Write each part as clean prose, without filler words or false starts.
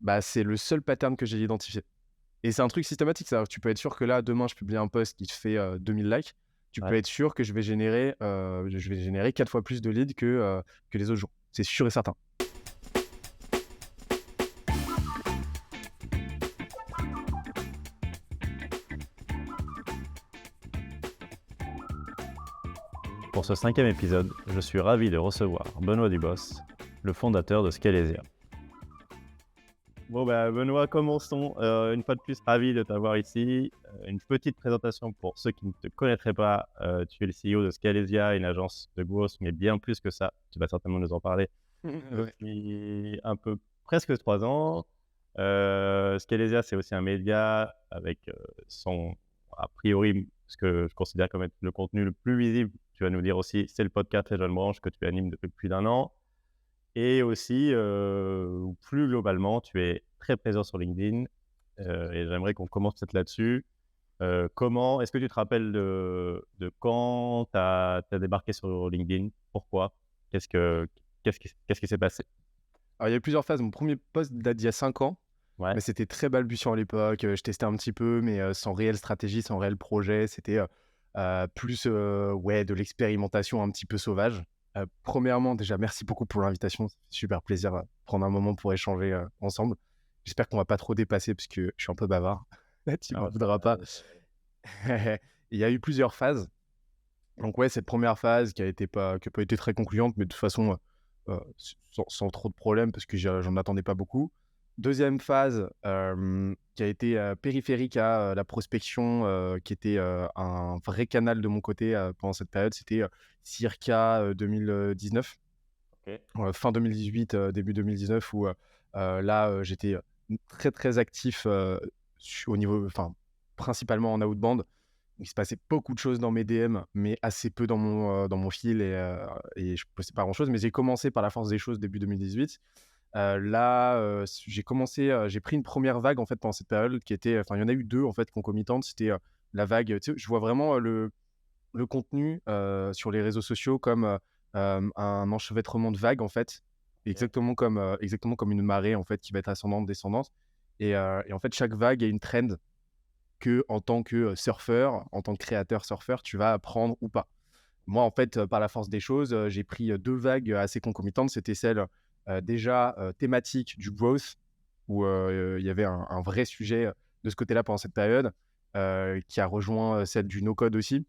bah, c'est le seul pattern que j'ai identifié. Et c'est un truc systématique, c'est-à-dire que tu peux être sûr que là, demain, je publie un post qui te fait 2000 likes. Tu peux Ouais. être sûr que je vais générer 4 fois plus de leads que les autres jours. C'est sûr et certain. Pour ce 5e épisode, je suis ravi de recevoir Benoît Dubos, le fondateur de Scalesia. Bon Benoît, commençons. Une fois de plus, ravi de t'avoir ici. Une petite présentation pour ceux qui ne te connaîtraient pas. Tu es le CEO de Scalesia, une agence de growth, mais bien plus que ça. Tu vas certainement nous en parler. Ouais. Depuis presque 3 ans. Scalesia, c'est aussi un média avec son, a priori, ce que je considère comme être le contenu le plus visible. Tu vas nous dire aussi, c'est le podcast Les Jeunes Branches que tu animes depuis plus d'1 an. Et aussi, plus globalement, tu es très présent sur LinkedIn. Et j'aimerais qu'on commence peut-être là-dessus. Est-ce que tu te rappelles de quand tu as débarqué sur LinkedIn? Pourquoi? Qu'est-ce qui s'est passé? Alors, il y a eu plusieurs phases. Mon premier post date d'il y a 5 ans, Ouais, mais c'était très balbutiant à l'époque. Je testais un petit peu, mais sans réelle stratégie, sans réel projet. C'était plus ouais, de l'expérimentation un petit peu sauvage. Premièrement, déjà, merci beaucoup pour l'invitation. Ça fait super plaisir de prendre un moment pour échanger ensemble. J'espère qu'on va pas trop dépasser parce que je suis un peu bavard. Tu m'en alors voudras pas. Il y a eu plusieurs phases. Donc ouais, cette première phase qui a pas été très concluante, mais de toute façon, sans trop de problèmes parce que j'en attendais pas beaucoup. Deuxième phase, qui a été, périphérique à, la prospection, qui était, un vrai canal de mon côté, pendant cette période. C'était, circa, 2019, OK. fin 2018, début 2019 où, là, j'étais, très, très actif, au niveau enfin, principalement en outbound. Il se passait beaucoup de choses dans mes DM, mais assez peu dans mon fil et je postais pas grand-chose. Mais j'ai commencé par la force des choses début 2018. Là, j'ai pris une première vague en fait pendant cette période qui était enfin il y en a eu 2 en fait concomitantes. C'était, la vague, tu sais, je vois vraiment, le contenu, sur les réseaux sociaux comme, un enchevêtrement de vagues en fait. OK. Exactement comme une marée en fait qui va être ascendante, descendante et en fait chaque vague a une trend que en tant que, surfeur, en tant que créateur surfeur, tu vas apprendre ou pas. Moi, en fait, par la force des choses, j'ai pris, 2 vagues assez concomitantes. C'était celle, déjà, thématique du growth où, il y avait un vrai sujet, de ce côté-là pendant cette période, qui a rejoint, celle du no code aussi.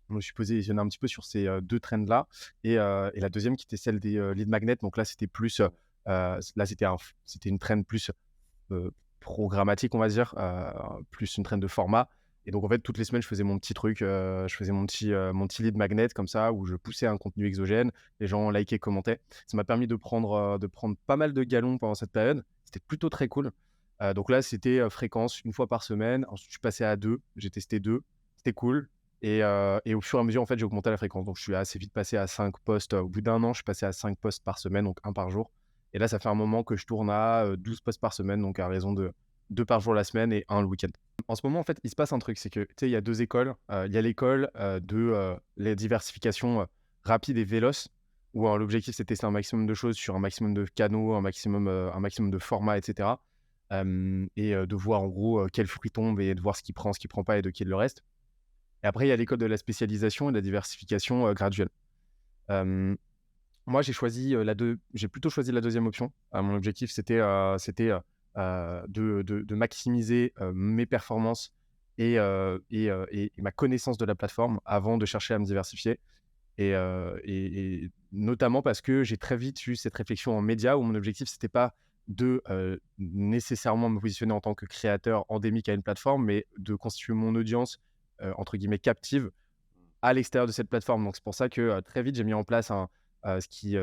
Je me suis positionné un petit peu sur ces, 2 trends-là et la deuxième qui était celle des, lead magnets. Donc là, c'était plus, là, c'était une trend plus heu, programmatique, on va dire, plus une trend de format et donc en fait, toutes les semaines, je faisais mon petit truc, je faisais mon petit lead magnet comme ça où je poussais un contenu exogène, les gens likaient, commentaient. Ça m'a permis de prendre pas mal de galons pendant cette période. C'était plutôt très cool. Donc là, c'était, fréquence une fois par semaine. Ensuite, je suis passé à 2. J'ai testé 2. C'était cool et au fur et à mesure, en fait, j'ai augmenté la fréquence. Donc je suis assez vite passé à 5 posts, au bout d'1 an, je suis passé à 5 posts par semaine, donc un par jour. Et là, ça fait un moment que je tourne à 12 posts par semaine, donc à raison de 2 par jour la semaine et un le week-end. En ce moment, en fait, il se passe un truc, c'est que, tu sais, il y a 2 écoles. Il y a l'école, la diversification, rapide et véloce, où, l'objectif, c'est de tester un maximum de choses sur un maximum de canaux, un maximum de formats et cetera. De voir en gros, quel fruit tombe et de voir ce qui prend pas et de quitter le reste. Et après, il y a l'école de la spécialisation et de la diversification, graduelle. Hem Moi, j'ai plutôt choisi la deuxième option. Mon objectif, c'était de maximiser, mes performances et ma connaissance de la plateforme avant de chercher à me diversifier et notamment parce que j'ai très vite eu cette réflexion en média où mon objectif, c'était pas de, nécessairement me positionner en tant que créateur endémique à une plateforme, mais de constituer mon audience, entre guillemets «captive» à l'extérieur de cette plateforme. Donc c'est pour ça que, très vite, j'ai mis en place ce qui,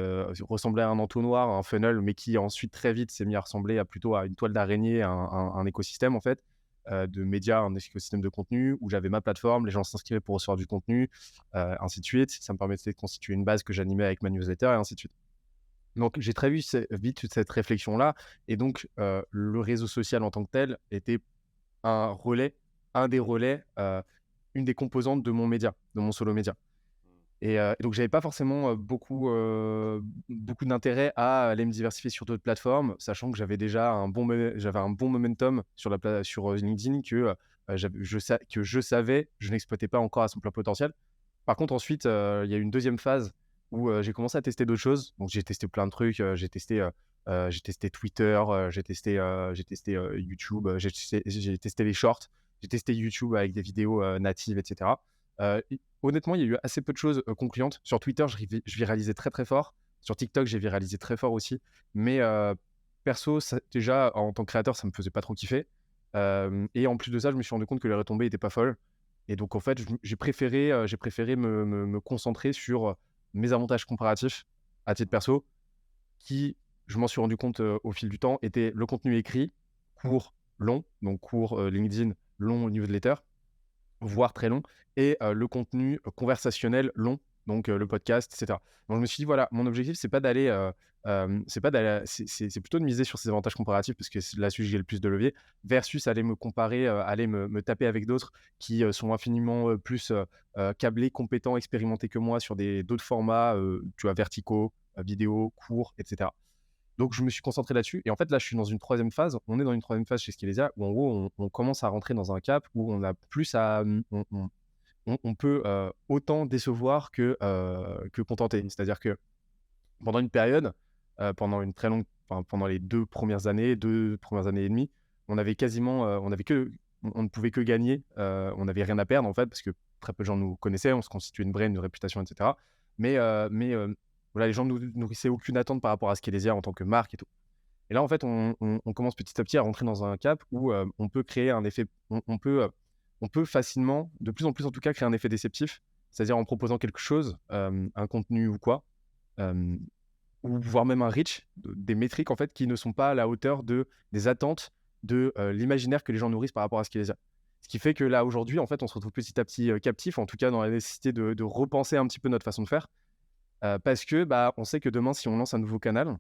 ressemblait à un entonnoir, un funnel, mais qui ensuite très vite s'est mis à ressembler plutôt à une toile d'araignée, un écosystème en fait, de médias, un écosystème de contenu où j'avais ma plateforme, les gens s'inscrivaient pour recevoir du contenu, ainsi de suite. Ça me permettait de constituer une base que j'animais avec ma newsletter et ainsi de suite. Donc j'ai très vite eu cette réflexion-là et donc le réseau social en tant que tel était un relais, un des relais, une des composantes de mon média, de mon solo média. Et donc j'avais pas forcément, beaucoup d'intérêt à aller me diversifier sur d'autres plateformes, sachant que j'avais un bon momentum sur LinkedIn que je savais, je n'exploitais pas encore à son plein potentiel. Par contre ensuite, il y a eu une deuxième phase où, j'ai commencé à tester d'autres choses. Donc j'ai testé plein de trucs, j'ai testé Twitter, j'ai testé, YouTube, j'ai testé les shorts, j'ai testé YouTube avec des vidéos, natives et cetera. Honnêtement, il y a eu assez peu de choses, concluantes. Sur Twitter, je viralisais très, très fort. Sur TikTok, j'ai viralisé très fort aussi. Mais perso, ça déjà, en tant que créateur, ça me faisait pas trop kiffer. Et en plus de ça, je me suis rendu compte que les retombées étaient pas folles. Et donc en fait, j'ai préféré me concentrer sur, mes avantages comparatifs à titre perso qui, je m'en suis rendu compte, au fil du temps, étaient le contenu écrit, court, long, donc court, LinkedIn, long newsletter, voire très long, et le contenu conversationnel long, donc le podcast, et cetera. Donc je me suis dit: «Voilà, mon objectif, c'est pas d'aller c'est plutôt de miser sur ces avantages comparatifs parce que c'est là-dessus que j'ai le plus de levier, versus aller me comparer, aller me taper avec d'autres qui, sont infiniment, plus, câblés, compétents, expérimentés que moi sur d'autres formats, tu vois, verticaux, vidéo, courts, et cetera». Donc je me suis concentré là-dessus et en fait, là, je suis dans une troisième phase. On est dans une troisième phase chez Skelesia où en gros, on commence à rentrer dans un cap où on a plus à, on peut, autant décevoir que contenter. C'est-à-dire que pendant une période, pendant une très longue enfin, pendant les 2 premières années et demie, on avait quasiment, on ne pouvait que gagner, on n'avait rien à perdre en fait parce que très peu de gens nous connaissaient, on se constituait une brand, une réputation, et cetera. Mais voilà, les gens ne nourrissaient aucune attente par rapport à Skelesia en tant que marque et tout. Et là, en fait, on commence petit à petit à rentrer dans un cap où, on peut créer un effet on peut facilement, de plus en plus en tout cas, créer un effet déceptif. C'est-à-dire en proposant quelque chose, un contenu ou quoi, hem, ou voire même un reach, des métriques en fait qui ne sont pas à la hauteur des attentes de l'imaginaire que les gens nourrissent par rapport à ce qu'ils a. Ce qui fait que là, aujourd'hui, en fait, on se retrouve petit à petit, captif, en tout cas dans la nécessité de repenser un petit peu notre façon de faire, parce que, bah, on sait que demain, si on lance un nouveau canal,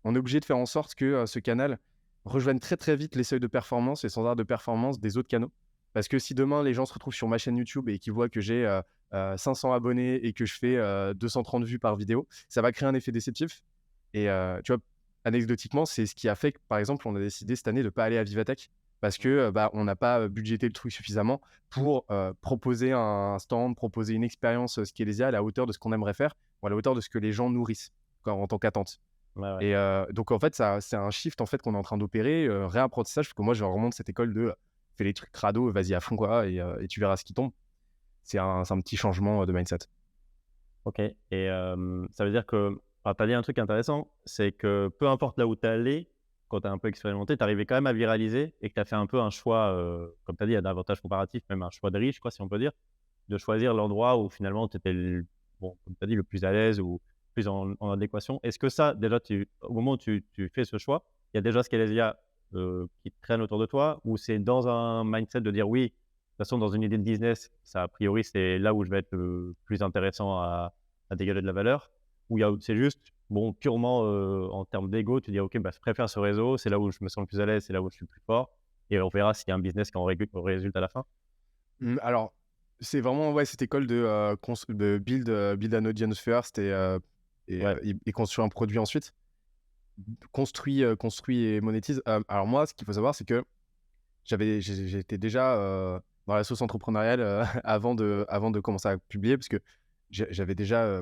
on est obligé de faire en sorte que, ce canal rejoigne très, très vite les seuils de performance, les standards de performance des autres canaux. Parce que si demain les gens se retrouvent sur ma chaîne YouTube et qu'ils voient que j'ai, 500 abonnés et que je fais, 230 vues par vidéo, ça va créer un effet déceptif et tu vois, anecdotiquement, c'est ce qui a fait que, par exemple, on a décidé cette année de pas aller à Vivatech parce que, bah, on n'a pas, budgété le truc suffisamment pour, proposer un stand, proposer une expérience, Skelesia à la hauteur de ce qu'on aimerait faire ou à la hauteur de ce que les gens nourrissent, quoi, en tant qu'attente. Ouais, ouais. Et donc en fait, ça c'est un shift en fait qu'on est en train d'opérer, réapprentissage, parce que moi je remonte cette école de, fais les trucs crado, vas-y à fond quoi et tu verras ce qui tombe. C'est un petit changement, de mindset. OK et ça veut dire que enfin, tu as dit un truc intéressant, c'est que peu importe là où tu es allé, quand tu as un peu expérimenté, tu arrivais quand même à viraliser et que tu as fait un peu un choix, comme tu as dit, il y a d'avantages comparatifs, même un choix de riche quoi, si on peut dire, de choisir l'endroit où finalement tu étais bon, comme tu as dit, le plus à l'aise ou plus en adéquation. Est-ce que ça, déjà, au moment où tu fais ce choix, il y a déjà Scalesia, qui traîne autour de toi ou c'est dans un mindset de dire: «Oui, de toute façon, dans une idée de business, ça, a priori, c'est là où je vais être le plus intéressant à dégager de la valeur» ou c'est juste, bon, purement, en termes d'ego, tu dis: «OK, bah, je préfère ce réseau, c'est là où je me sens le plus à l'aise, c'est là où je suis le plus fort et on verra s'il y a un business qui en résulte à la fin»? Alors, c'est vraiment, ouais, cette école de build an audience first Ouais, et construire un produit ensuite. Construit et monétise. Alors moi, ce qu'il faut savoir, c'est que j'étais déjà, dans la sauce entrepreneuriale, avant de commencer à publier parce que j'avais déjà,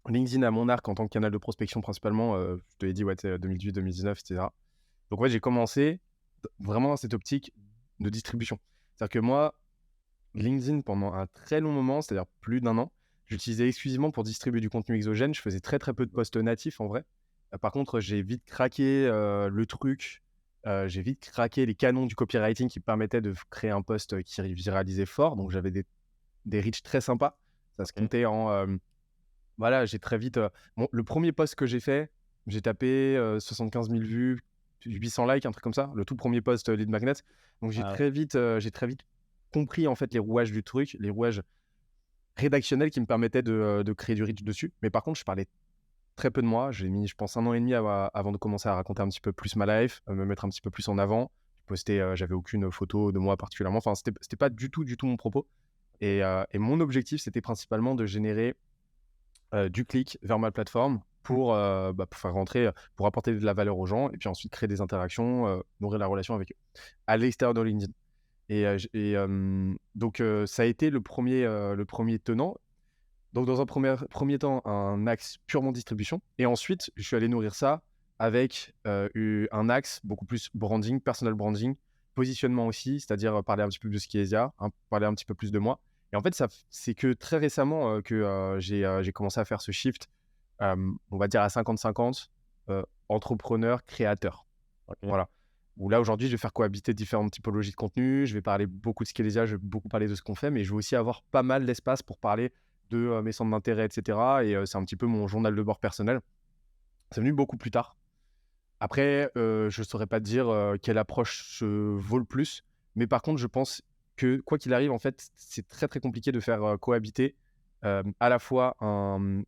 LinkedIn à mon arc en tant que canal de prospection principalement, je te l'ai dit, ouais, tu sais, 2018-2019 et cetera. Donc ouais, j'ai commencé vraiment dans cette optique de distribution. C'est-à-dire que moi, LinkedIn pendant un très long moment, c'est-à-dire plus d'un an, j'utilisais exclusivement pour distribuer du contenu exogène. Je faisais très, très peu de posts natifs en vrai. Par contre, j'ai vite craqué, le truc, j'ai vite craqué les canons du copywriting qui permettaient de créer un post, qui viralisait fort. Donc j'avais des reach très sympas. Ça se OK. comptait voilà, j'ai très vite, le premier post que j'ai fait, j'ai tapé, 75 000 vues, 800 likes, un truc comme ça, le tout premier post, lead magnet. Donc Ah ouais. j'ai très vite compris en fait les rouages du truc, les rouages rédactionnels qui me permettaient de créer du reach dessus. Mais par contre, je parlais très peu de moi. J'ai mis, je pense, un an et demi avant de commencer à raconter un petit peu plus ma life, me mettre un petit peu plus en avant. Je postais, j'avais aucune photo de moi particulièrement. Enfin, c'était pas du tout mon propos. Et mon objectif, c'était principalement de générer du clic vers ma plateforme pour faire rentrer, pour apporter de la valeur aux gens et puis ensuite créer des interactions, nourrir la relation avec eux, à l'extérieur de LinkedIn. Donc ça a été le premier tenant. Donc dans un premier temps, un axe purement distribution et ensuite, je suis allé nourrir ça avec, un axe beaucoup plus branding, personal branding, positionnement aussi, c'est-à-dire, parler un petit peu de Skinesia, parler un petit peu plus de moi et en fait, c'est que très récemment, que, j'ai commencé à faire ce shift, on va dire à 50-50, entrepreneur, créateur. OK. Voilà. Où là, aujourd'hui, je vais faire cohabiter différentes typologies de contenu. Je vais parler beaucoup de Skinesia, je vais beaucoup parler de ce qu'on fait, mais je vais aussi avoir pas mal d'espace pour parler de, mes centres d'intérêt et cetera et c'est un petit peu mon journal de bord personnel. C'est venu beaucoup plus tard. Après, je ne saurais pas te dire, quelle approche, vaut le plus, mais par contre, je pense que quoi qu'il arrive, en fait, c'est très, très compliqué de faire, cohabiter, à la fois une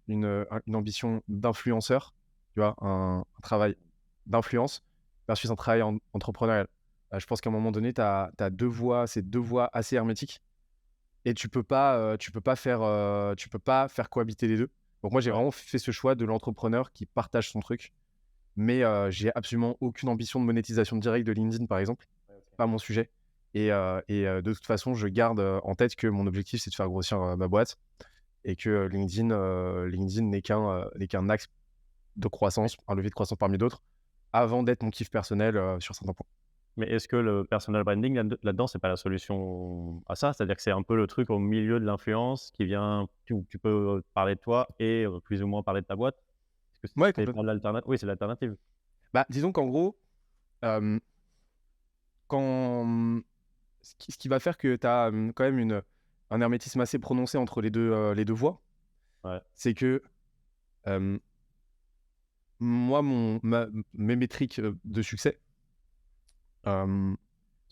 ambition d'influenceur, tu vois? Un travail d'influence versus un travail entrepreneurial. Je pense qu'à un moment donné, tu as 2 voies, c'est 2 voies assez hermétiques et tu peux pas faire cohabiter les 2. Donc moi, j'ai Ouais. vraiment fait ce choix de l'entrepreneur qui partage son truc, mais j'ai absolument aucune ambition de monétisation directe de LinkedIn, par exemple. Ouais, OK. Pas mon sujet de toute façon, je garde, en tête que mon objectif, c'est de faire grossir, ma boîte et que, LinkedIn n'est qu'un axe de croissance, un levier de croissance parmi d'autres, avant d'être mon kiff personnel, sur certains points. Mais est-ce que le personal branding là-dedans, c'est pas la solution à ça? C'est-à-dire que c'est un peu le truc au milieu de l'influence qui vient où tu peux parler de toi et plus ou moins parler de ta boîte? Est-ce que Ouais, c'est pas complètement. l'alternative? Oui, c'est l'alternative. Bah, disons qu'en gros, hem, quand, ce qui va faire que tu as, quand même un hermétisme assez prononcé entre les 2 voies, Ouais. c'est que, hem, moi, mes métriques, de succès, sont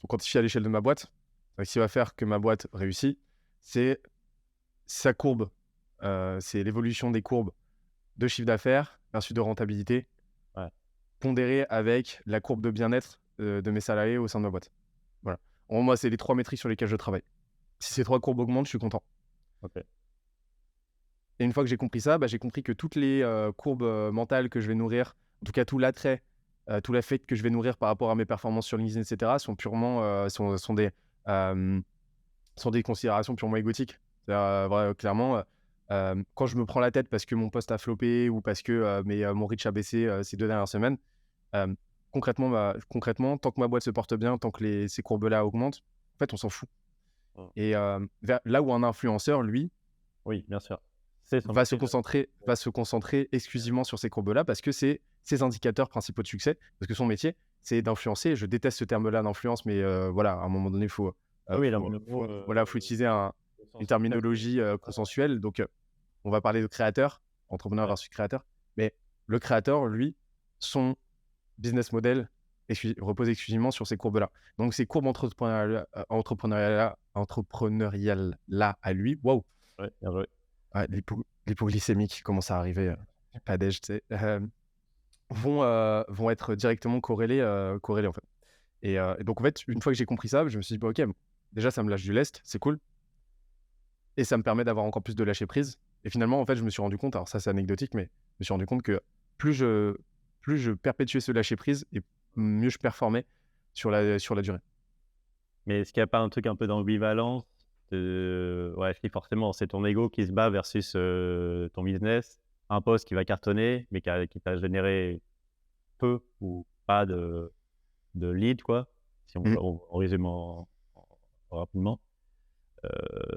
quantifiées à l'échelle de ma boîte. Ce qui va faire que ma boîte réussit, c'est sa courbe, c'est l'évolution des courbes de chiffre d'affaires versus de rentabilité, Ouais. pondérée avec la courbe de bien-être, de mes salariés au sein de ma boîte. Voilà. En gros, moi, c'est les 3 métriques sur lesquelles je travaille. Si ces 3 courbes augmentent, je suis content. OK. Et une fois que j'ai compris ça, bah, j'ai compris que toutes les, courbes, mentales que je vais nourrir, en tout cas tout l'attrait, tout l'affect que je vais nourrir par rapport à mes performances sur LinkedIn et cetera sont purement, hem, sont des considérations purement égotiques. C'est-à-dire, vrai clairement, quand je me prends la tête parce que mon post a floppé ou parce que, mon reach a baissé, ces 2 dernières semaines, hem, concrètement, tant que ma boîte se porte bien, tant que ces courbes-là augmentent, en fait, on s'en fout. Mmh. Et vers là où un influenceur, lui, Oui, bien sûr. C'est son va se métier de concentrer va se concentrer exclusivement sur ces courbes-là parce que c'est ses indicateurs principaux de succès. Parce que son métier, c'est d'influencer. Je déteste ce terme-là d'influence, mais voilà, à un moment donné, ah oui, là, faut utiliser au une sens classique. terminologie, consensuelle. Donc on va parler de créateur, entrepreneur Ouais. versus créateur. Mais le créateur, lui, son business model repose exclusivement sur ces courbes-là. Donc ces courbes entrepreneuriales-là à lui, waouh! Ouais, bien joué. Ouais, l'hypoglycémie qui commence à arriver, pas déj, tu sais, vont être directement corrélés, en fait. Et donc en fait, une fois que j'ai compris ça, je me suis dit: «Bah, OK, déjà ça me lâche du lest, c'est cool et ça me permet d'avoir encore plus de lâcher prise» et finalement, en fait, je me suis rendu compte, alors ça, c'est anecdotique, mais je me suis rendu compte que plus je plus je perpétuais ce lâcher prise et mieux je performais sur la durée. Mais est-ce qu'il y a pas un truc un peu d'ambivalence de ouais, si forcément, c'est ton ego qui se bat versus, ton business, un poste qui va cartonner, mais qui t'a généré peu ou pas de lead quoi, si Mmh. on résume rapidement.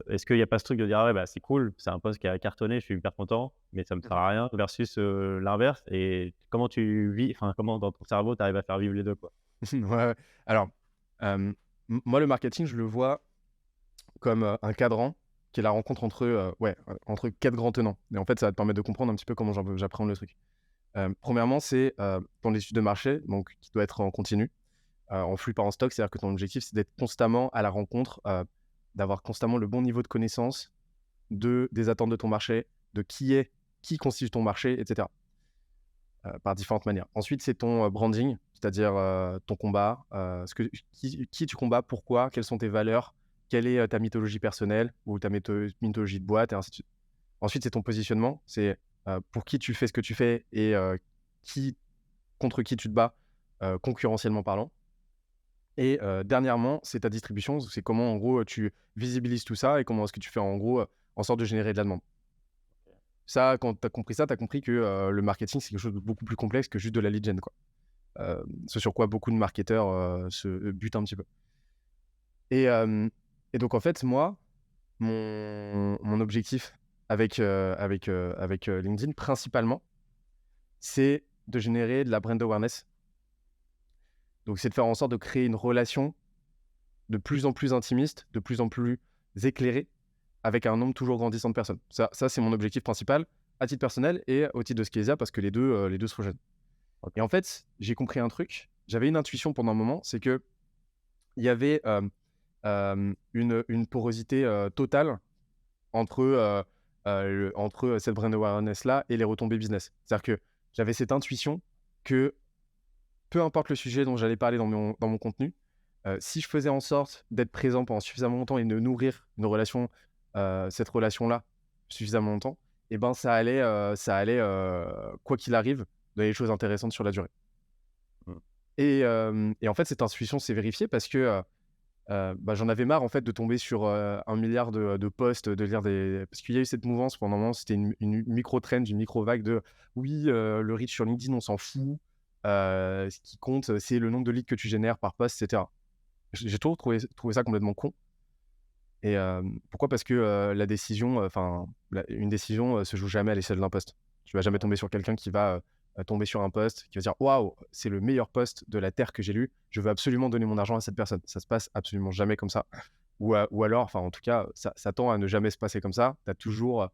Est-ce qu'il y a pas ce truc de dire: «Ah ouais, bah, c'est cool, c'est un poste qui a cartonné, je suis hyper content, mais ça me sert Mmh. à rien» versus, l'inverse et comment tu vis enfin, comment dans ton cerveau tu arrives à faire vivre les 2 quoi? Ouais, ouais. Alors, moi, le marketing, je le vois comme, un cadran qui est la rencontre entre 4 grands tenants et en fait, ça va te permettre de comprendre un petit peu comment j'appréhende le truc. 1°, c'est, ton étude de marché, donc qui doit être en continu, en flux pas en stock. C'est-à-dire que ton objectif, c'est d'être constamment à la rencontre, d'avoir constamment le bon niveau de connaissance des attentes de ton marché, de qui constitue ton marché et cetera, par différentes manières. Ensuite, c'est ton, branding, c'est-à-dire, ton combat, ce que qui tu combats, pourquoi, quelles sont tes valeurs, quelle est ta mythologie personnelle ou ta mythologie de boîte et ainsi de suite. Ensuite, c'est ton positionnement, c'est pour qui tu fais ce que tu fais et qui, contre qui tu te bats concurrentiellement parlant. Et dernièrement, c'est ta distribution, c'est comment en gros tu visibilises tout ça et comment est-ce que tu fais en gros en sorte de générer de la demande. Ça, quand tu as compris ça, tu as compris que le marketing, c'est quelque chose de beaucoup plus complexe que juste de la lead gen, quoi. Ce sur quoi beaucoup de marketeurs se butent un petit peu. Et, et donc, en fait, moi, mon objectif avec LinkedIn, principalement, c'est de générer de la brand awareness. Donc, c'est de faire en sorte de créer une relation de plus en plus intimiste, de plus en plus éclairée, avec un nombre toujours grandissant de personnes. Ça c'est mon objectif principal, à titre personnel et au titre de Skezia, parce que les deux se rejoignent. Et en fait, j'ai compris un truc. J'avais une intuition pendant un moment, c'est qu'il y avait une porosité totale entre cette brand awareness-là et les retombées business. C'est-à-dire que j'avais cette intuition que peu importe le sujet dont j'allais parler dans mon contenu, si je faisais en sorte d'être présent pendant suffisamment longtemps et de nourrir cette relation-là suffisamment longtemps, et ben ça allait quoi qu'il arrive, donner des choses intéressantes sur la durée. Mmh. Et en fait, cette intuition s'est vérifiée parce que j'en avais marre en fait de tomber sur 1 milliard de posts, de lire parce qu'il y a eu cette mouvance pendant un moment, c'était une micro-trend, une micro-vague de oui, le reach sur LinkedIn, on s'en fout. Ce qui compte, c'est le nombre de leads que tu génères par post, etc. J'ai toujours trouvé ça complètement con. Et pourquoi? Parce que la décision, une décision se joue jamais à l'échelle d'un post. Tu vas jamais tomber sur quelqu'un qui va tomber sur un post, qui va dire waouh, c'est le meilleur post de la terre que j'ai lu. Je veux absolument donner mon argent à cette personne. Ça se passe absolument jamais comme ça. Ou alors, enfin en tout cas, ça tend à ne jamais se passer comme ça. Tu as toujours,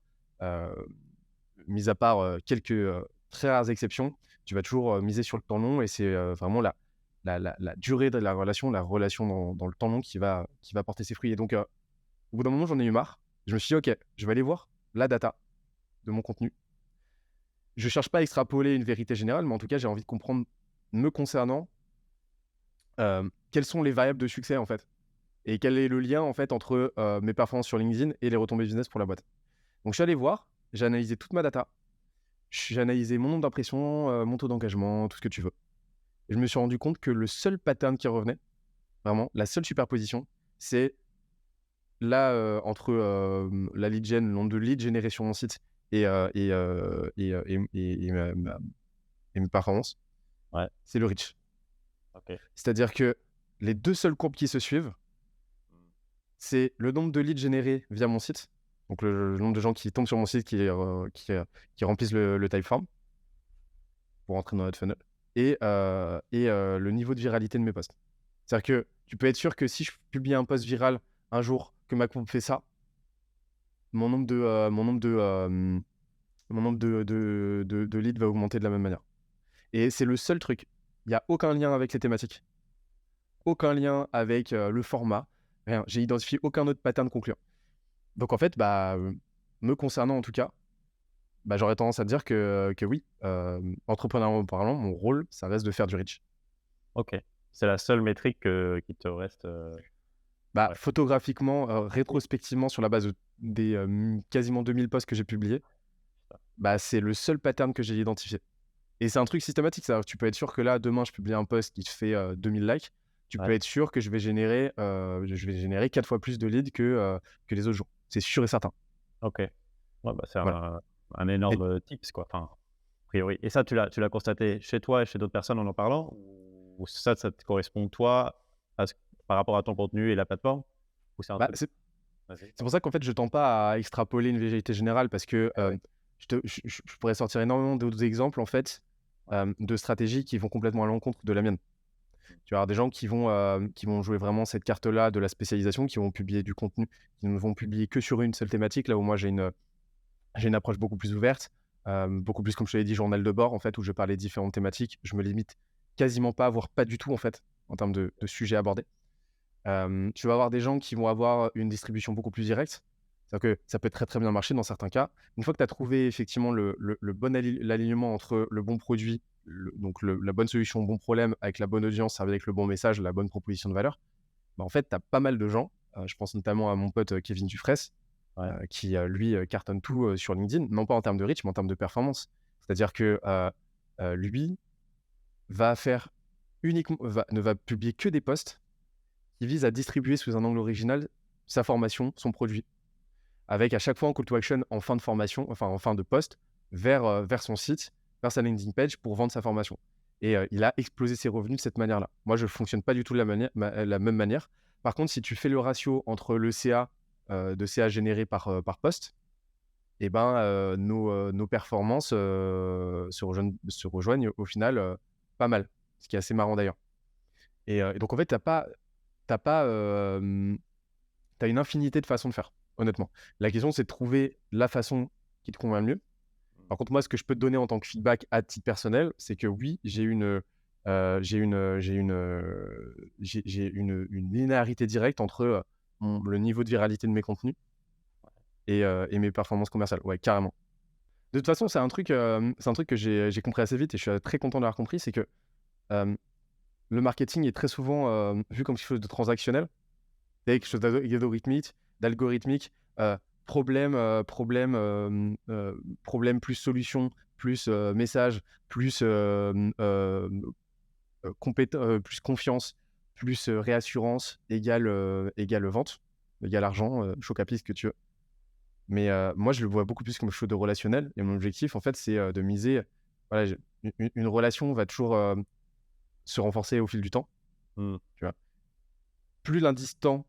mis à part quelques très rares exceptions, tu vas toujours miser sur le temps long et c'est vraiment la durée de la relation dans le temps long qui va porter ses fruits. Et donc, au bout d'un moment, j'en ai eu marre. Je me suis dit, OK, je vais aller voir la data de mon contenu. Je cherche pas à extrapoler une vérité générale, mais en tout cas, j'ai envie de comprendre, me concernant, quelles sont les variables de succès, en fait. Et quel est le lien, en fait, entre mes performances sur LinkedIn et les retombées business pour la boîte. Donc, je suis allé voir, j'ai analysé toute ma data, j'ai analysé mon nombre d'impressions, mon taux d'engagement, tout ce que tu veux. Et je me suis rendu compte que le seul pattern qui revenait, vraiment, la seule superposition, c'est là, entre la lead gen, le nombre de leads générés sur mon site et mes performances, Ouais. c'est le reach. OK. C'est-à-dire que les deux seules courbes qui se suivent, c'est le nombre de leads générés via mon site, donc le nombre de gens qui tombent sur mon site, qui remplissent le Typeform pour entrer dans notre funnel, et le niveau de viralité de mes posts. C'est-à-dire que tu peux être sûr que si je publie un post viral un jour, que ma courbe fait ça, mon nombre de leads va augmenter de la même manière. Et c'est le seul truc. Il n'y a aucun lien avec les thématiques. Aucun lien avec le format. Rien. J'ai identifié aucun autre pattern concluant. Donc en fait, me concernant en tout cas, j'aurais tendance à dire que oui, entrepreneurialement parlant, mon rôle, ça reste de faire du reach. OK. C'est la seule métrique qui te reste, ouais. Photographiquement, rétrospectivement, sur la base des quasiment 2000 posts que j'ai publiés, c'est le seul pattern que j'ai identifié. Et c'est un truc systématique, ça. Tu peux être sûr que là, demain, je publie un post qui te fait 2000 likes. Tu peux Ouais. être sûr que je vais générer 4 fois plus de leads que les autres jours. C'est sûr et certain. OK. Ouais, c'est Voilà. un énorme tips, quoi, enfin, a priori. Et ça, tu l'as constaté chez toi et chez d'autres personnes en parlant? Ou ça te correspond toi à ce par rapport à ton contenu et la plateforme? Ou c'est un truc C'est vas-y. pour ça qu'en fait, je tends pas à extrapoler une vérité générale parce que Ah ouais. je pourrais sortir énormément d'autres exemples, en fait, de stratégies qui vont complètement à l'encontre de la mienne. Tu vas avoir des gens qui vont jouer vraiment cette carte-là de la spécialisation, qui vont publier du contenu, qui ne vont publier que sur une seule thématique, là où moi j'ai une approche beaucoup plus ouverte, beaucoup plus, comme je te l'ai dit, journal de bord, en fait, où je parlais différentes thématiques. Je me limite quasiment pas, voire pas du tout, en fait, en termes de sujets abordés. Tu vas avoir des gens qui vont avoir une distribution beaucoup plus directe. C'est-à-dire que ça peut très, très bien marcher dans certains cas. Une fois que tu as trouvé effectivement le bon l'alignement entre le bon produit, la bonne solution, le bon problème, avec la bonne audience, avec le bon message, la bonne proposition de valeur, en fait, tu as pas mal de gens Je pense notamment à mon pote Kevin Dufresne, Ouais. qui lui cartonne tout sur LinkedIn, non pas en termes de reach, mais en termes de performance. C'est-à-dire que lui va faire ne va publier que des posts qui visent à distribuer sous un angle original sa formation, son produit, avec à chaque fois un call to action en fin de formation, enfin en fin de post, vers son site, vers sa landing page pour vendre sa formation. Et il a explosé ses revenus de cette manière-là. Moi, je ne fonctionne pas du tout de la même manière. Par contre, si tu fais le ratio entre le CA, de CA généré par post, et ben, nos performances se rejoignent au final pas mal. Ce qui est assez marrant d'ailleurs. Et donc en fait, tu as une infinité de façons de faire, honnêtement. La question, c'est de trouver la façon qui te convient le mieux. Par contre, moi, ce que je peux te donner en tant que feedback à titre personnel, c'est que oui, j'ai une linéarité directe entre le niveau de viralité de mes contenus et mes performances commerciales. Ouais, carrément. De toute façon, c'est un truc que j'ai compris assez vite et je suis très content d'avoir compris, c'est que le marketing est très souvent vu comme quelque chose de transactionnel, quelque chose d'algorithmique, euh, problème plus solution, plus message, plus, plus confiance, plus réassurance, égale vente, égale argent, choc à pied, ce que tu veux. Mais moi, je le vois beaucoup plus comme quelque chose de relationnel. Et mon objectif, en fait, c'est de miser. Voilà, une relation va toujours se renforcer au fil du temps. Mmh. Tu vois. Plus l'indice temps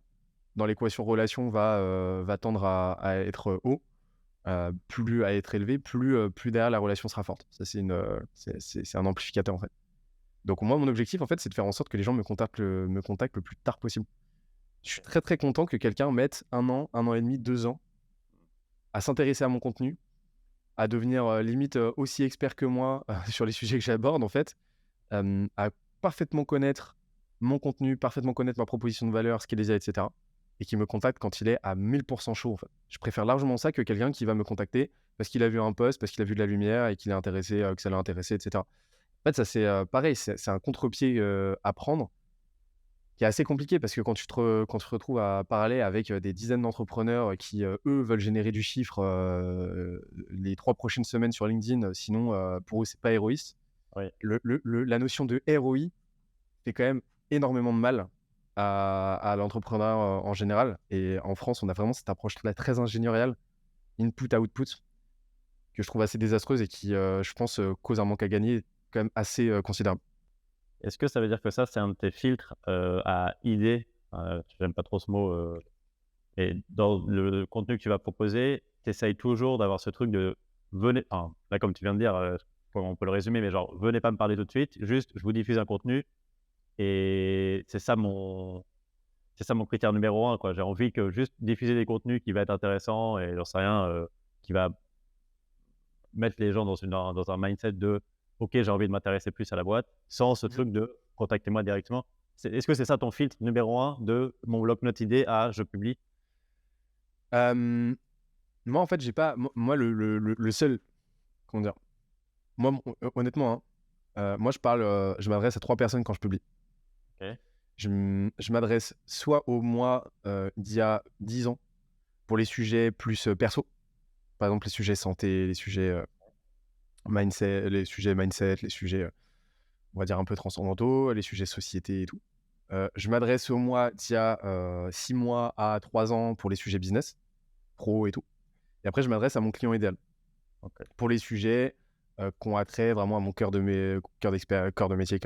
dans l'équation relation va tendre à être haut, plus à être élevé, plus derrière la relation sera forte. Ça, c'est un amplificateur, en fait. Donc moi, mon objectif, en fait, c'est de faire en sorte que les gens me contactent le plus tard possible. Je suis très, très content que quelqu'un mette 1 an et demi, 2 ans à s'intéresser à mon contenu, à devenir limite aussi expert que moi sur les sujets que j'aborde, en fait, à parfaitement connaître mon contenu, parfaitement connaître ma proposition de valeur, ce qu'il est, etc. Et qui me contacte quand il est à 1000% chaud, en fait. Je préfère largement ça que quelqu'un qui va me contacter parce qu'il a vu un post, parce qu'il a vu de la lumière et qu'il est intéressé, que ça l'a intéressé, etc. En fait, ça, c'est pareil, c'est un contre-pied à prendre qui est assez compliqué parce que quand tu te retrouves à parler avec des dizaines d'entrepreneurs qui, eux, veulent générer du chiffre les 3 prochaines semaines sur LinkedIn, sinon, pour eux, c'est pas héroïste. Oui. La notion de ROI fait quand même énormément de mal à l'entrepreneur en général. Et en France, on a vraiment cette approche-là très ingénieriale, input-output, que je trouve assez désastreuse et qui, je pense, cause un manque à gagner quand même assez considérable. Est-ce que ça veut dire que ça, c'est un de tes filtres à idées? J'aime pas trop ce mot. Et dans le contenu que tu vas proposer, tu essayes toujours d'avoir ce truc de venez, enfin, là, comme tu viens de dire, on peut le résumer, mais genre, venez pas me parler tout de suite, juste, je vous diffuse un contenu et c'est ça mon critère numéro un, quoi. J'ai envie que juste diffuser des contenus qui va être intéressant et j'en sais rien, qui va mettre les gens dans un mindset de OK, j'ai envie de m'intéresser plus à la boîte, sans ce truc de contactez-moi directement. Est-ce que c'est ça ton filtre numéro un de mon bloc-notes idée à je publie? Moi, en fait, j'ai pas. Moi, le seul. Comment dire. Moi, honnêtement, hein, moi, je m'adresse à 3 personnes quand je publie. OK. Je m'adresse soit au moi d'il y a 10 ans pour les sujets plus perso. Par exemple, les sujets santé, les sujets mindset, les sujets, on va dire, un peu transcendantaux, les sujets société et tout. Je m'adresse au moi d'il y a 6 mois à 3 ans pour les sujets business, pro et tout. Et après, je m'adresse à mon client idéal OK. pour les sujets qui ont attrait vraiment à mon cœur de métier,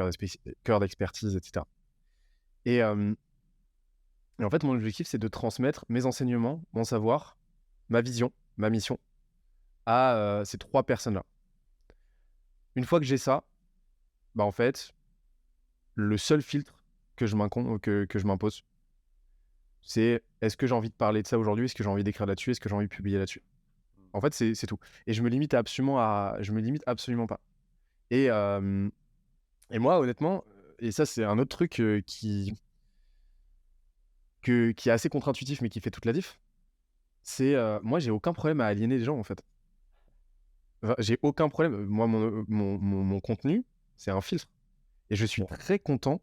cœur d'expertise, etc. Et, et en fait, mon objectif, c'est de transmettre mes enseignements, mon savoir, ma vision, ma mission à ces 3 personnes-là. Une fois que j'ai ça, bah, en fait, le seul filtre que je m'impose, c'est est-ce que j'ai envie de parler de ça aujourd'hui? Est-ce que j'ai envie d'écrire là-dessus? Est-ce que j'ai envie de publier là-dessus? En fait, c'est tout. Et je me limite absolument pas. Et, et moi, honnêtement, et ça, c'est un autre truc qui est assez contre-intuitif, mais qui fait toute la diff, c'est moi, j'ai aucun problème à aliéner les gens, en fait. Enfin, j'ai aucun problème. Moi, mon contenu, c'est un filtre. Et je suis très content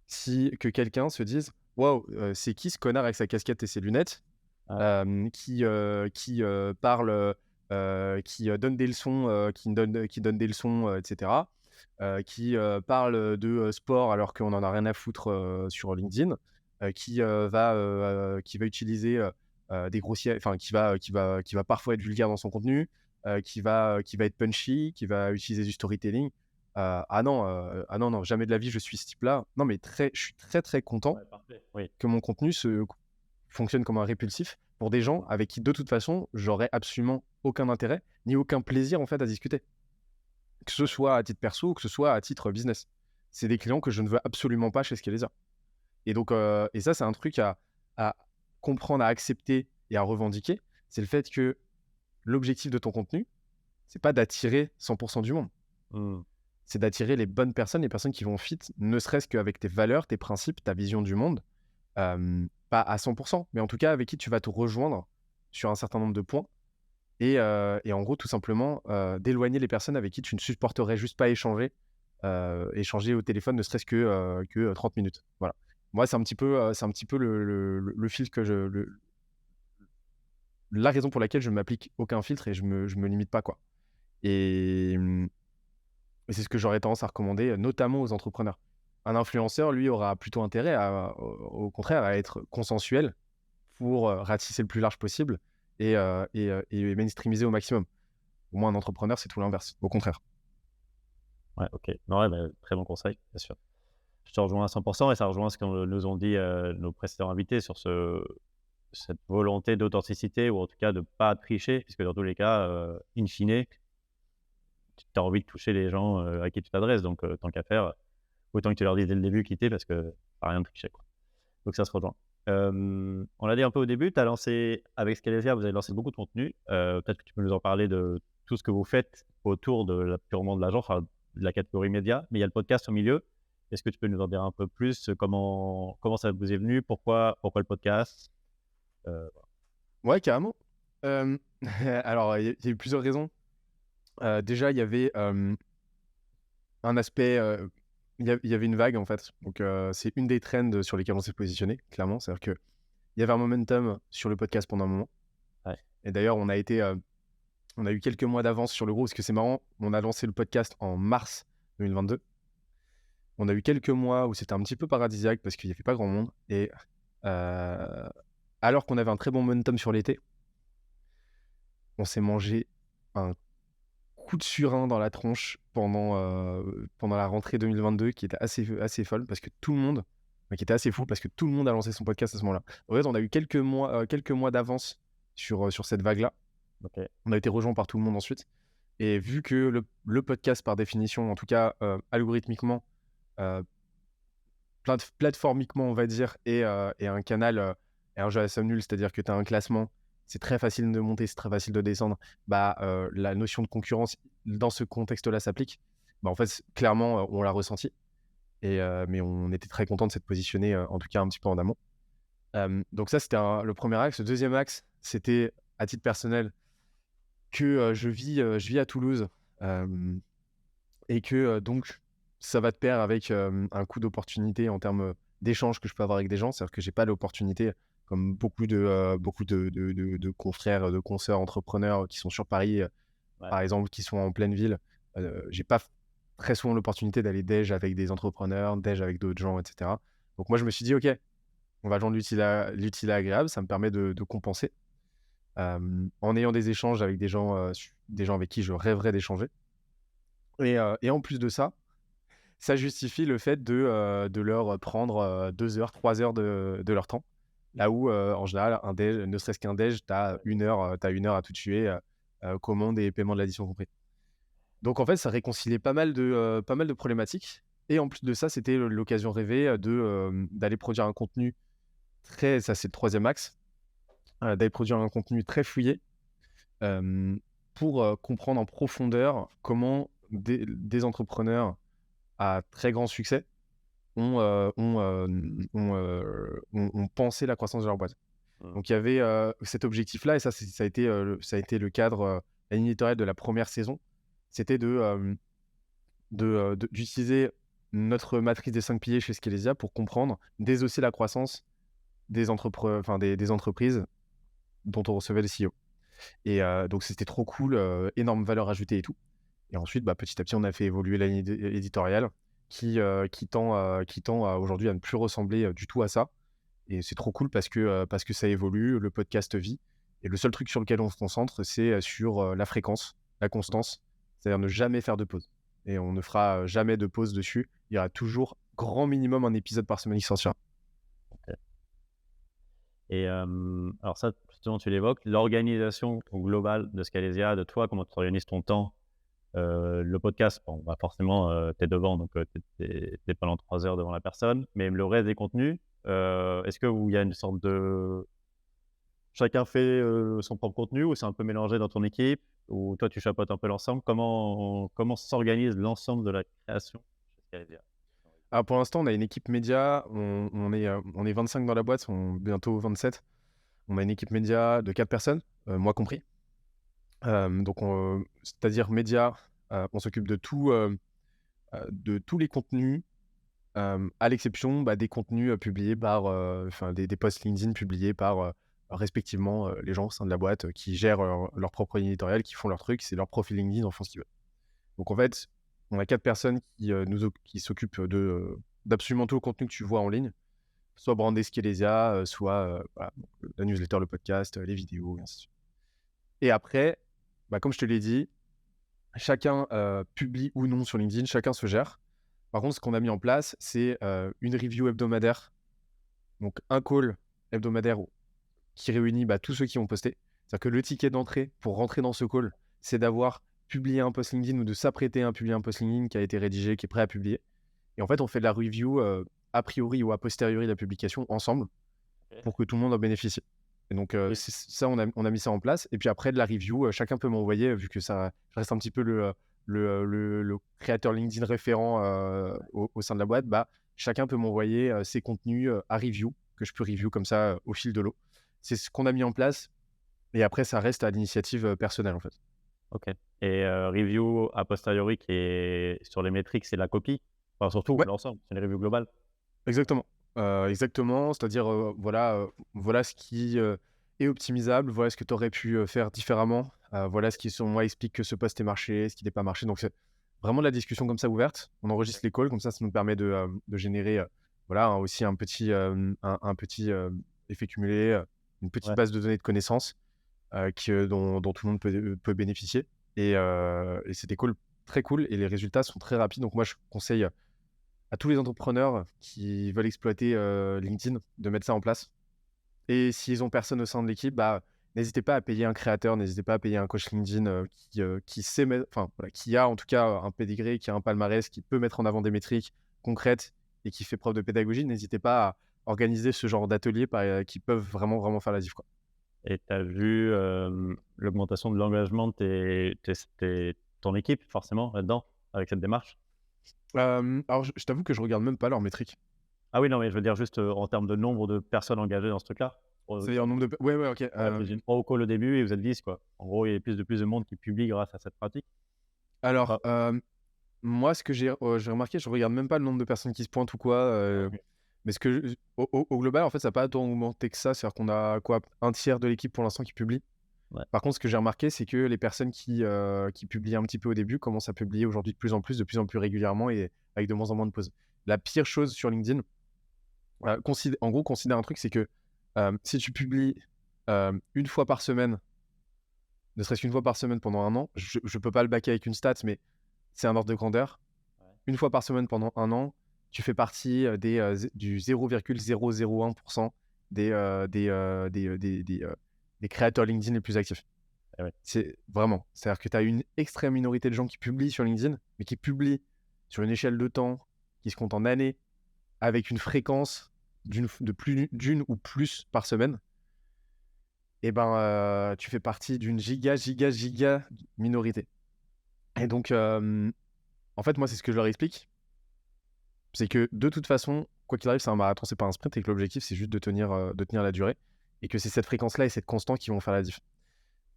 que quelqu'un se dise waouh, c'est qui ce connard avec sa casquette et ses lunettes, Ouais. qui parle, qui donne des leçons, qui donne des leçons, et cetera, parle de, sport alors qu'on en a rien à foutre, sur LinkedIn, qui va utiliser, des grossiers, enfin qui va parfois être vulgaire dans son contenu, qui va être punchy, qui va utiliser du storytelling. Ah non, non, jamais de la vie je suis ce type-là. Non, mais je suis très, très content Ouais, parfait. Oui. que mon contenu fonctionne comme un répulsif pour des gens avec qui, de toute façon, j'aurais absolument aucun intérêt, ni aucun plaisir, en fait, à discuter. Que ce Ouais. soit à titre perso ou que ce soit à titre business. C'est des clients que je ne veux absolument pas chez Scalesa. Et donc, et ça, c'est un truc à comprendre, à accepter et à revendiquer. C'est le fait que l'objectif de ton contenu, c'est pas d'attirer 100% du monde. Mmh. C'est d'attirer les bonnes personnes, les personnes qui vont fit, ne serait-ce qu'avec tes valeurs, tes principes, ta vision du monde. Pas à 100%, mais en tout cas avec qui tu vas te rejoindre sur un certain nombre de points et en gros, tout simplement, d'éloigner les personnes avec qui tu ne supporterais juste pas échanger au téléphone, ne serait-ce que 30 minutes. Voilà. Moi, c'est un petit peu le filtre que la raison pour laquelle je ne m'applique aucun filtre et je me limite pas, quoi. Et et c'est ce que j'aurais tendance à recommander, notamment aux entrepreneurs. Un influenceur, lui, aura plutôt intérêt au contraire, à être consensuel pour, ratisser le plus large possible et mainstreamiser au maximum. Pour moi, un entrepreneur, c'est tout l'inverse, au contraire. Ouais, OK. Non, ouais, bah, très bon conseil, bien sûr. Je te rejoins à 100 et ça rejoint ce que nous ont dit, nos précédents invités sur cette volonté d'authenticité ou en tout cas de pas tricher puisque dans tous les cas, in fine, tu as envie de toucher les gens, à qui tu t'adresses donc tant qu'à faire, autant que tu leur dises dès le début qui tu es parce que ça sert à rien de tricher, quoi. Donc ça se rejoint. On l'a dit un peu au début, tu as lancé avec Scalezia, vous avez lancé beaucoup de contenu. Peut-être que tu peux nous en parler de tout ce que vous faites autour de purement de l'agent, enfin de la catégorie média, mais il y a le podcast au milieu. Est-ce que tu peux nous en dire un peu plus, comment ça vous est venu? Pourquoi le podcast? Voilà. Ouais, carrément. Hem, alors, il y a eu plusieurs raisons. Déjà, il y avait, un aspect, il y avait une vague, en fait. Donc, c'est une des trends sur lesquelles on s'est positionné, clairement. C'est-à-dire qu'il y avait un momentum sur le podcast pendant un moment Ouais, et d'ailleurs, on a eu quelques mois d'avance sur le gros parce que c'est marrant, on a lancé le podcast en mars 2022. On a eu quelques mois où c'était un petit peu paradisiaque parce qu'il y avait pas grand monde et heu, alors qu'on avait un très bon momentum sur l'été, on s'est mangé un coup de surin dans la tronche pendant la rentrée 2022 qui était assez folle parce que tout le monde qui était assez fou parce que tout le monde a lancé son podcast à ce moment-là. En fait, on a eu quelques mois d'avance sur cette vague-là. OK. On a été rejoints par tout le monde ensuite et vu que le podcast par définition, en tout cas, algorithmiquement, heu, plateformiquement, on va dire et un canal, et un jeu à somme nulle, c'est-à-dire que tu as un classement, c'est très facile de monter, c'est très facile de descendre. Bah, la notion de concurrence dans ce contexte-là s'applique. Bah, en fait, clairement, on l'a ressenti mais on était très content de s'être positionné, en tout cas un petit peu en amont. Donc ça, c'était le premier axe. Le deuxième axe, c'était à titre personnel que, je vis à Toulouse, hem et que, donc ça va de pair avec, un coût d'opportunité en termes, d'échanges que je peux avoir avec des gens. C'est-à-dire que j'ai pas l'opportunité comme beaucoup de confrères, de consoeurs entrepreneurs qui sont sur Paris, Ouais. par exemple, qui sont en pleine ville. J'ai pas très souvent l'opportunité d'aller déj avec des entrepreneurs, déj avec d'autres gens et cetera. Donc moi, je me suis dit: «OK, on va joindre l'utile à l'agréable». Ça me permet de compenser, en ayant des échanges avec des gens avec qui je rêverais d'échanger et en plus de ça, ça justifie le fait de leur prendre, 2 heures, 3 heures de leur temps. Là où, en général, un déj, ne serait-ce qu'un déj, tu as Ouais, 1 heure, tu 1 heure à tout tuer, commande et paiement de l'addition compris. Donc en fait, ça réconciliait pas mal de problématiques et en plus de ça, c'était l'occasion rêvée, d'aller produire un contenu ça c'est le troisième axe, d'aller produire un contenu très fouillé, hem, pour, comprendre en profondeur comment des entrepreneurs à très grand succès ont pensé la croissance de leur boîte. mmh, Donc il y avait, cet objectif-là et ça a été le cadre, la ligne éditoriale de la première saison. C'était d'utiliser notre matrice des 5 piliers chez Scalesia pour comprendre, désosser la croissance des entreprises dont on recevait les CEO. Et donc c'était trop cool, énorme valeur ajoutée et tout. Et ensuite, petit à petit, on a fait évoluer la ligne éditoriale qui tend à aujourd'hui à ne plus ressembler, du tout à ça. Et c'est trop cool parce que ça évolue, le podcast vit. Et le seul truc sur lequel on se concentre, c'est, sur, la fréquence, la constance, c'est-à-dire ne jamais faire de pause. Et on ne fera, jamais de pause dessus. Il y aura toujours grand minimum un épisode par semaine qui sortira. OK. Et alors ça, justement, tu l'évoques, l'organisation globale de Scalesia, de toi, comment tu organises ton temps. Le podcast, bon, forcément, tu es devant, donc tu es pendant 3 heures devant la personne, mais le reste des contenus, est-ce qu'il y a une sorte de chacun fait, son propre contenu ou c'est un peu mélangé dans ton équipe? Ou toi, tu chapeautes un peu l'ensemble? Comment s'organise l'ensemble de la création chez Scalesia? Alors pour l'instant, on a une équipe média, on est 25 dans la boîte, bientôt 27. On a une équipe média de 4 personnes, moi compris. Donc c'est-à-dire média, on s'occupe de tous les contenus, à l'exception, des contenus, publiés par, des posts LinkedIn publiés par, respectivement, les gens au sein de la boîte, qui gèrent leur propre ligne éditoriale, qui font leur truc, c'est leur profil LinkedIn, en font ce qu'ils veulent. Donc en fait, on a 4 personnes qui s'occupent d'absolument tout le contenu que tu vois en ligne, soit brandé Scalesia, soit, voilà, donc, la newsletter, le podcast, les vidéos et ainsi de suite. Et après, comme je te l'ai dit, chacun, publie ou non sur LinkedIn, chacun se gère. Par contre, ce qu'on a mis en place, c'est, une review hebdomadaire, donc un call hebdomadaire qui réunit, tous ceux qui ont posté. C'est-à-dire que le ticket d'entrée pour rentrer dans ce call, c'est d'avoir publié un post LinkedIn ou de s'apprêter à publier un post LinkedIn qui a été rédigé, qui est prêt à publier. Et en fait, on fait de la review, a priori ou a posteriori de la publication ensemble OK. pour que tout le monde en bénéficie. Et donc, Et c'est ça, on a mis ça en place. Et puis après, de la review, chacun peut m'envoyer, vu que ça je reste un petit peu le créateur LinkedIn référent, au sein de la boîte, chacun peut m'envoyer, ses contenus, à review, que je peux review comme ça, au fil de l'eau. C'est ce qu'on a mis en place et après ça reste à l'initiative, personnelle, en fait. OK. Et review a posteriori qui est sur les métriques, c'est la copie? Enfin, surtout Ouais, l'ensemble, c'est une review globale? exactement. Exactement, c'est-à-dire, voilà ce qui, est optimisable, voilà ce que tu aurais pu, faire différemment, voilà ce qui, selon moi, explique que ce post est marché, ce qui n'est pas marché. Donc c'est vraiment de la discussion comme ça ouverte. On enregistre les calls, comme ça nous permet de générer, voilà, aussi un petit, effet cumulé, une petite Ouais. base de données de connaissances, dont tout le monde peut bénéficier. Et c'est des calls très cool et les résultats sont très rapides. Donc moi, je conseille à tous les entrepreneurs qui veulent exploiter, LinkedIn de mettre ça en place. Et s'ils ont personne au sein de l'équipe, n'hésitez pas à payer un créateur, n'hésitez pas à payer un coach LinkedIn, qui sait voilà, qui a en tout cas un pédigré, qui a un palmarès, qui peut mettre en avant des métriques concrètes et qui fait preuve de pédagogie. N'hésitez pas à organiser ce genre d'ateliers qui peuvent vraiment, vraiment faire la diff, quoi. Et tu as vu, l'augmentation de l'engagement de ton équipe forcément là-dedans, avec cette démarche? Alors je t'avoue que je regarde même pas leurs métriques. Ah oui, non, mais je veux dire juste, en termes de nombre de personnes engagées dans ce truc-là? C'est-à-dire nombre de pe ouais, ouais, OK, Ouais, vous étiez 3 au call au début et vous êtes 10 quoi. En gros, il y a plus de monde qui publie grâce à cette pratique? Ou alors, pas? moi, ce que j'ai remarqué, je regarde même pas le nombre de personnes qui se pointent ou quoi, Ah OK. mais ce que je au global, en fait, ça a pas tant augmenté que ça. C'est-à-dire qu'on a quoi? Un tiers de l'équipe pour l'instant qui publie. Ouais. Par contre, ce que j'ai remarqué, c'est que les personnes qui publiaient un petit peu au début commencent à publier aujourd'hui de plus en plus régulièrement et avec de moins en moins de pauses. La pire chose sur LinkedIn, en gros, considère un truc, c'est que, si tu publies, 1 fois par semaine, ne serait-ce qu'une fois par semaine pendant un an, je peux pas le baquer avec une stat, mais c'est un ordre de grandeur. Ouais. Une fois par semaine pendant un an, tu fais partie, du 0,001% des créateurs LinkedIn les plus actifs. Et ouais. C'est vraiment, c'est-à-dire que tu as une extrême minorité de gens qui publient sur LinkedIn, mais qui publient sur une échelle de temps qui se compte en années, avec une fréquence de plus d'une ou plus par semaine. Et tu fais partie d'une giga minorité. Et donc, en fait, moi, c'est ce que je leur explique. C'est que de toute façon, quoi qu'il arrive, c'est un marathon, c'est pas un sprint et que l'objectif, c'est juste de tenir la durée et que c'est cette fréquence-là et cette constance qui vont faire la diff.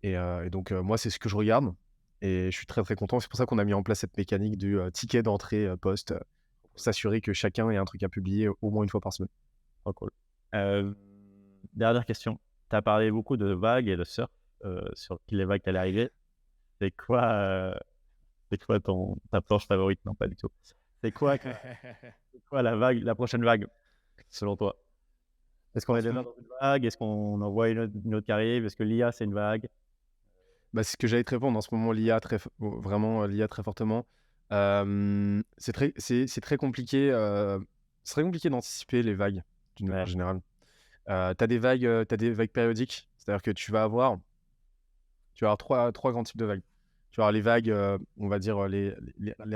Et donc, moi, c'est ce que je regarde et je suis très, très content. C'est pour ça qu'on a mis en place cette mécanique du, ticket d'entrée, post. s'assurer que chacun ait un truc à publier au moins une fois par semaine. Trop cool. Hem, Dernière question. Tu as parlé beaucoup de vagues et de surf, sur les vagues qui allaient arriver. C'est quoi, ta planche favorite? Non, pas du tout. C'est quoi c'est quoi la prochaine vague, selon toi? Est-ce qu'on En est ce déjà moment, dans une vague? Est-ce qu'on en voit une autre qui arrive? Est-ce que l'IA, c'est une vague? c'est ce que j'allais te répondre. En ce moment, l'IA vraiment l'IA très fortement. C'est très compliqué. C'est très compliqué d'anticiper les vagues d'une manière Ouais, générale. T'as des vagues périodiques, c'est-à-dire que tu vas avoir trois grands types de vagues. Tu vas avoir les vagues, on va dire les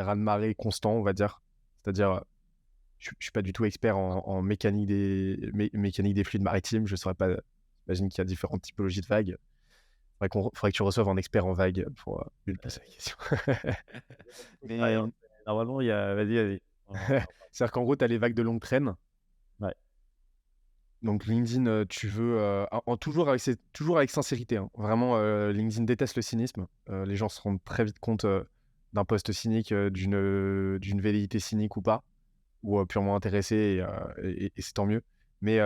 raz-de-marée constants, on va dire. C'est-à-dire, je suis pas du tout expert en mécanique des fluides maritimes. Je saurais pas. J'imagine qu'il y a différentes typologies de vagues. Faudrait que tu reçoives un expert en vagues pour lui poser la question. Mais normalement, il y a vas-y. c'est-à-dire qu'en gros, tu as les vagues de longue traîne. Ouais, Donc LinkedIn, tu veux, toujours avec sincérité, hein. Vraiment, LinkedIn déteste le cynisme. Les gens se rendent très vite compte, d'un post cynique, d'une velléité cynique ou pas, ou purement intéressé et c'est tant mieux. Mais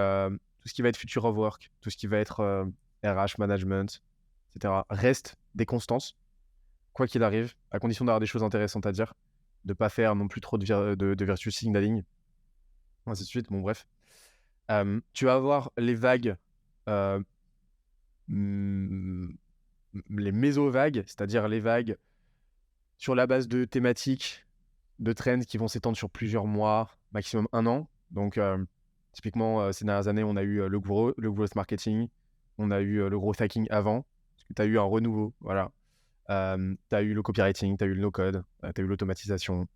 tout ce qui va être future of work, tout ce qui va être, RH, management, et cetera, reste des constances, quoi qu'il arrive, à condition d'avoir des choses intéressantes à dire, de pas faire non plus trop de virtue signaling, ainsi de suite. Bon bref. Tu vas avoir les vagues, heu, mmh, les méso-vagues, c'est-à-dire les vagues sur la base de thématiques, de trends qui vont s'étendre sur plusieurs mois, maximum 1 an. Donc, typiquement, ces dernières années, on a eu, le growth marketing, on a eu, le growth hacking avant, parce que tu as eu un renouveau, voilà. Tu as eu le copywriting, tu as eu le no-code, tu as eu l'automatisation,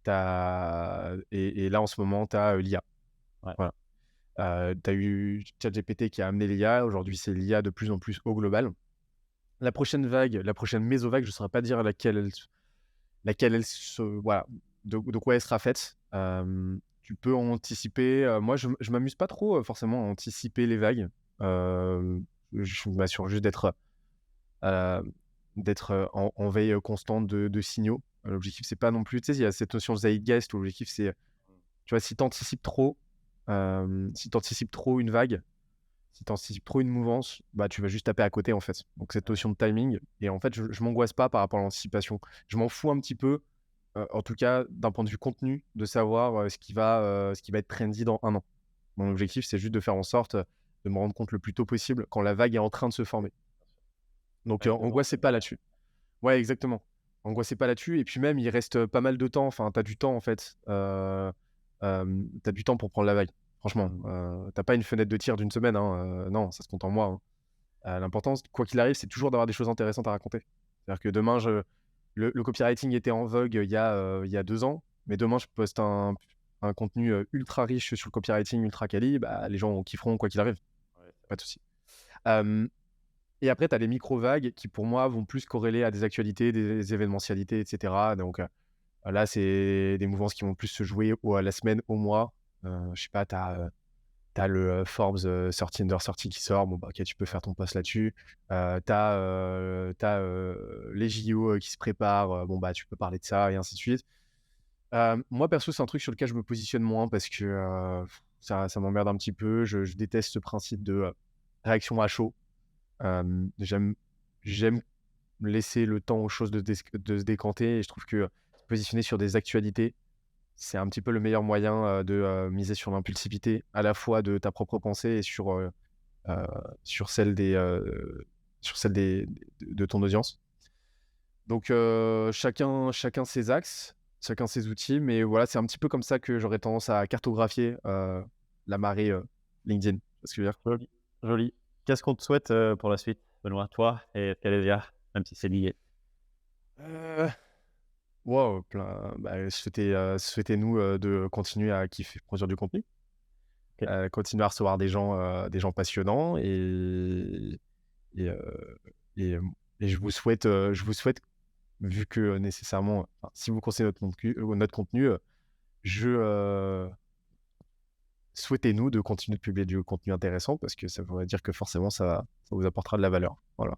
et là, en ce moment, tu as, l'IA. ouais. Voilà. Tu as eu ChatGPT qui a amené l'IA. Aujourd'hui, c'est l'IA de plus en plus au global. La prochaine vague, la prochaine méso-vague, je ne saurais pas dire laquelle elle se voilà, de quoi elle sera faite. Tu peux anticiper, moi je m'amuse pas trop, forcément à anticiper les vagues. Je m'assure juste heu, en veille, constante de signaux. L'objectif, c'est pas non plus, tu sais, il y a cette notion de zeitgeist où l'objectif c'est, tu vois, si tu anticipes trop une vague, si tu anticipes trop une mouvance, bah, tu vas juste taper à côté, en fait. Donc cette notion de timing, et en fait, je m'angoisse pas par rapport à l'anticipation. Je m'en fous un petit peu, en tout cas d'un point de vue contenu, de savoir, ce qui va être trendy dans 1 an. Mon objectif, c'est juste de faire en sorte, de me rendre compte le plus tôt possible quand la vague est en train de se former. Donc, Ouais, devant, angoissez pas là-dessus. Ouais, exactement. Angoissez pas là-dessus, et puis même, il reste, pas mal de temps. Enfin, tu as du temps, en fait. Tu as du temps pour prendre la vague. Franchement, mmh, tu pas une fenêtre de tir d'une semaine, hein, non, ça se compte en mois, hein. L'important, quoi qu'il arrive, c'est toujours d'avoir des choses intéressantes à raconter. C'est-à-dire que demain, le copywriting était en vogue, il y a 2 ans, mais demain, je poste un contenu, ultra riche sur le copywriting, ultra quali, bah, les gens kifferont quoi qu'il arrive, ouais, pas de souci. Hem Et après, tu as les micro-vagues qui, pour moi, vont plus corréler à des actualités, des événementialités, et cetera. Donc, là, c'est des mouvances qui vont plus se jouer à la semaine, au mois. Je sais pas, tu as, le, Forbes, 30 Under 30 qui sort. Bon, bah, OK, tu peux faire ton post là-dessus. Tu as, les JO, qui se préparent. Bon, bah, tu peux parler de ça et ainsi de suite. Moi, perso, c'est un truc sur lequel je me positionne moins parce que, ça m'emmerde un petit peu. Je déteste ce principe de, réaction à chaud. J'aime laisser le temps aux choses de se décanter, et je trouve que se positionner sur des actualités, c'est un petit peu le meilleur moyen, de, miser sur l'impulsivité, à la fois de ta propre pensée et heu, sur celle des, sur celle de ton audience. Donc, chacun ses axes, chacun ses outils, mais voilà, c'est un petit peu comme ça que j'aurais tendance à cartographier, la marée, LinkedIn. Tu vois ce que je veux dire? joli, joli. Qu'est-ce qu'on te souhaite, pour la suite, Benoît, toi et Scalezia, même si c'est lié? Heu Wow, souhaitez-nous, de continuer à kiffer produire du contenu, OK. continuer à recevoir des gens passionnants, et et hem et je vous souhaite, vu que, nécessairement, enfin, si vous conseillez notre contenu, je, souhaitez-nous de continuer de publier du contenu intéressant, parce que ça voudrait dire que forcément ça vous apportera de la valeur. Voilà.